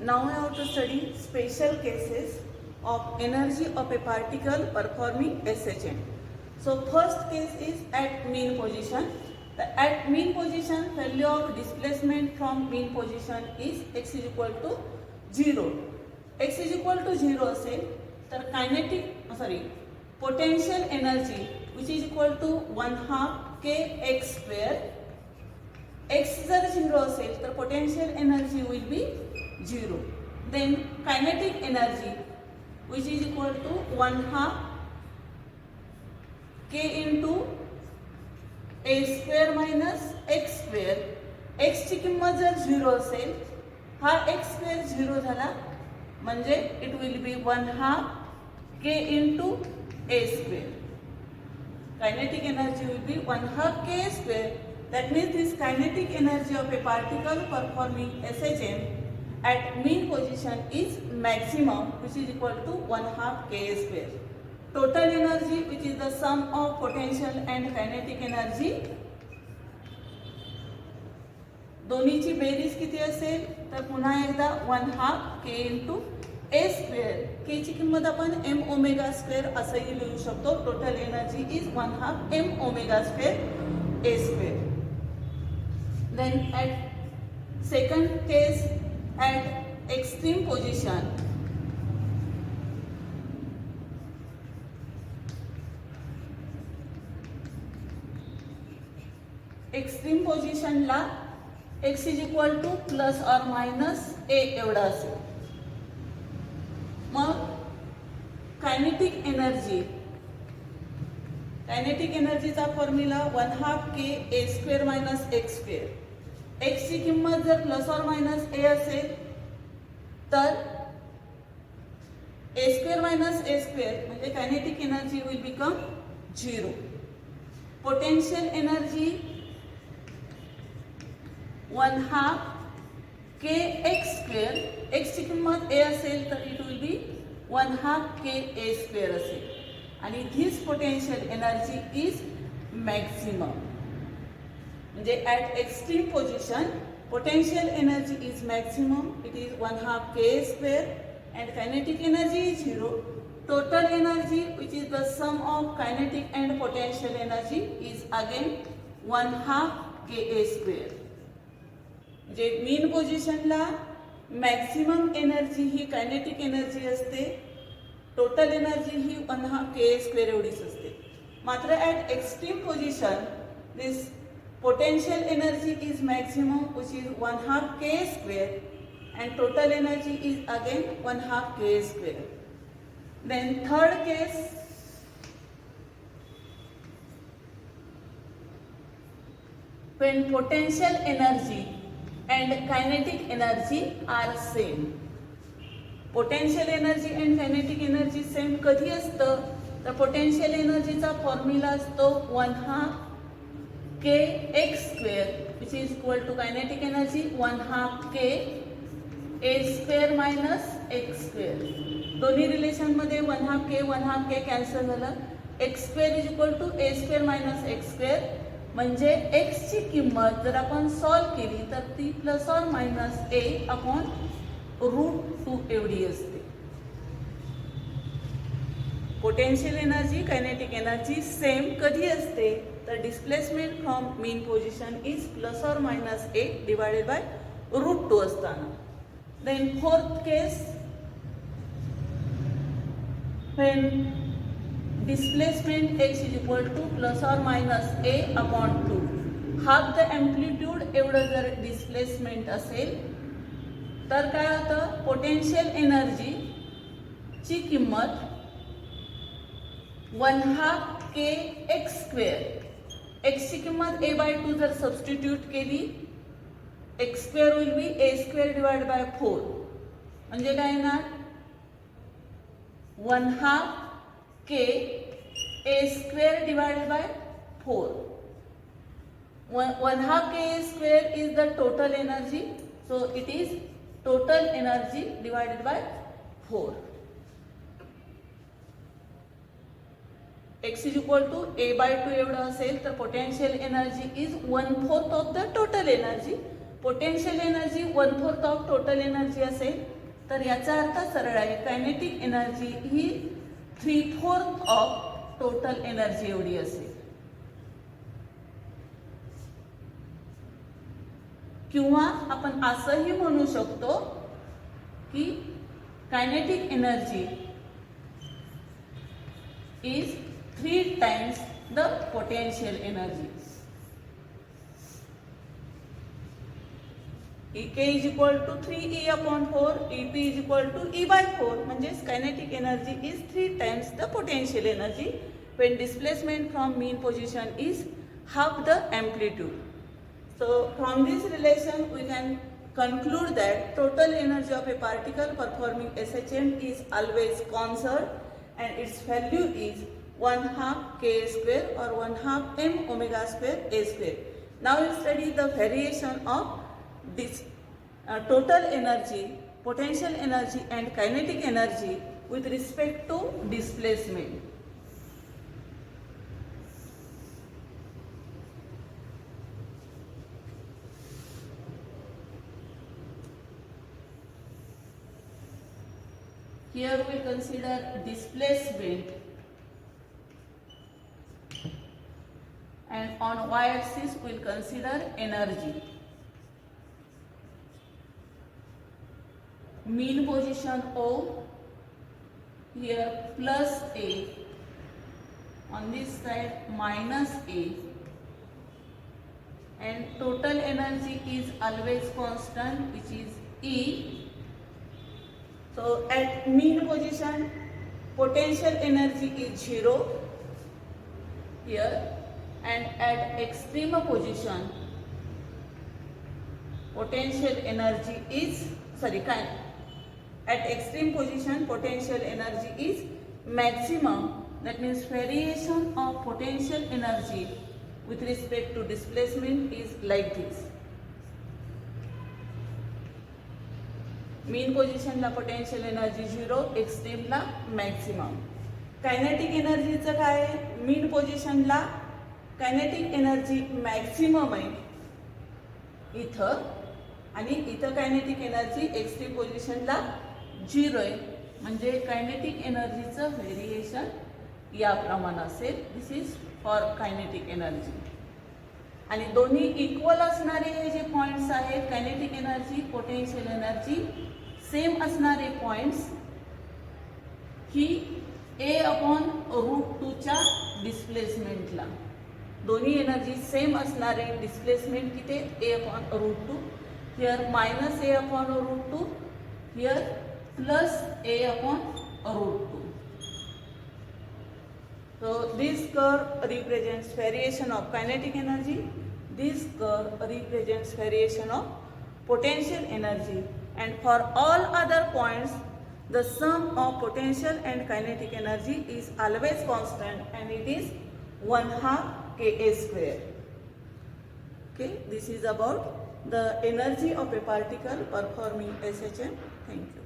Now I have to study special cases of energy of a particle performing SHM. So first case is at mean position. At mean position, value of displacement from mean position is x is equal to 0. x is equal to 0 असेल तर potential energy which is equal to 1/2 kx square. x जर 0 असेल तर potential energy will be 0. Then kinetic energy which is equal to 1/2 k into a square minus x square. x ची किंमत जर 0 असेल, हा x square 0 झाला म्हणजे it will be 1/2 k into a square. Kinetic energy will be 1/2 k square. That means this kinetic energy of a particle performing SHM at mean position is maximum, which is equal to 1/2 k square. Total energy, which is the sum of potential and kinetic energy, दोन्हीची berries किती असेल तर पुन्हा एकदा 1/2 k into a square. k ची किंमत आपण m omega square असंही लिहू शकतो. Total energy is 1/2 m omega square a square. Then at second case, at extreme position, extreme position ला x is equal to plus or minus a एवढा असेल. मग कायनेटिक एनर्जीचा formula 1/2 k a square minus x square. x ची किंमत जर plus और minus a असेल तर a square minus a square म्हणजे kinetic energy will become 0. Potential energy 1/2 k x square. x ची किंमत a असेल तर it will be 1/2 k a square असेल आणि this potential energy is maximum. म्हणजे at extreme position potential energy is maximum. It is 1/2 k square and kinetic energy is 0. Total energy which is the sum of kinetic and potential energy is again 1/2 k a square. म्हणजे mean पोझिशनला maximum energy ही kinetic energy असते, total energy ही 1/2 k square एवढीच असते. मात्र at extreme position this potential energy is maximum, which is 1/2 k square, and total energy is again 1/2 k square. Then third case, when potential energy and kinetic energy are same. Potential energy and kinetic energy same कधी असतं तर potential energyचा formula असतो 1/2 k x square, which is equal to kinetic energy 1/2 k a square minus x square. दोन्ही relation मध्ये 1/2 k cancel झालं. x square is equal to a square minus x square म्हणजे x ची किंमत जर आपण solve केली तर ती प्लस और मायनस a अपॉन √2 एवढी असते. Potential energy kinetic energy same कधी असते तर displacement from mean position is plus और मायनस a डिवायडेड बाय √2 असताना. Then fourth case, when displacement x is equal to plus or minus a upon 2. Half the amplitude एवढं जर displacement असेल तर काय होतं पोटेन्शियल एनर्जी ची किंमत 1/2 k x स्क्वेअर. x ची किंमत a/2 जर सबस्टिट्यूट केली x square will be a square divide by 4 म्हणजे काय ना 1/2 k a square divided by 4. 1/2 k a square is the total energy, so it is total energy divided by 4. x is equal to a/2 एवढं असेल तर potential energy is 1/4 of the total energy. Potential energy 1/4 of total energy असेल, तर याचा अर्थ सरळ आहे, kinetic energy he 3/4 of total energy एवढी असेल. किंवा आपण असंही म्हणू शकतो की kinetic energy is 3 times the potential energy. Ek is equal to 3E upon 4, EP is equal to E by 4. म्हणजेच kinetic energy is 3 times the potential energy when displacement from mean position is half the amplitude. So from this relation we can conclude that total energy of a particle performing SHM is always conserved and its value is 1/2 K square or 1/2 m omega square A square. Now we study the variation of this total energy, potential energy and kinetic energy with respect to displacement. Here we consider displacement, and on y-axis we will consider energy. Mean position O, here plus A, on this side minus A, and total energy is always constant, which is E. So at mean position potential energy is 0 here, and at extreme position potential energy is at extreme position potential energy is maximum. That means variation of potential energy with respect to displacement is like this. Mean पोझिशनला potential energy 0, एक्स्ट्रीमला maximum. Kinetic एनर्जीचं काय आहे, mean पोझिशनला kinetic energy maximum आहे इथं, आणि इथं kinetic energy extreme पोझिशनला 0 आहे. म्हणजे कायनेटिक एनर्जीचं व्हेरिएशन याप्रमाणे असेल. This is for kinetic energy. आणि दोन्ही इक्वल असणारे हे जे पॉइंट्स आहेत, kinetic energy potential energy same असणारे पॉइंट्स ही A/√2च्या डिस्प्लेसमेंटला, दोन्ही एनर्जी सेम असणारे डिस्प्लेसमेंट किती, A/√2. Here minus A/√2, here plus A/√2. So this curve represents variation of kinetic energy. This curve represents variation of potential energy. And for all other points, the sum of potential and kinetic energy is always constant, and it is 1/2 Ka square. Okay, this is about the energy of a particle performing SHM. Thank you.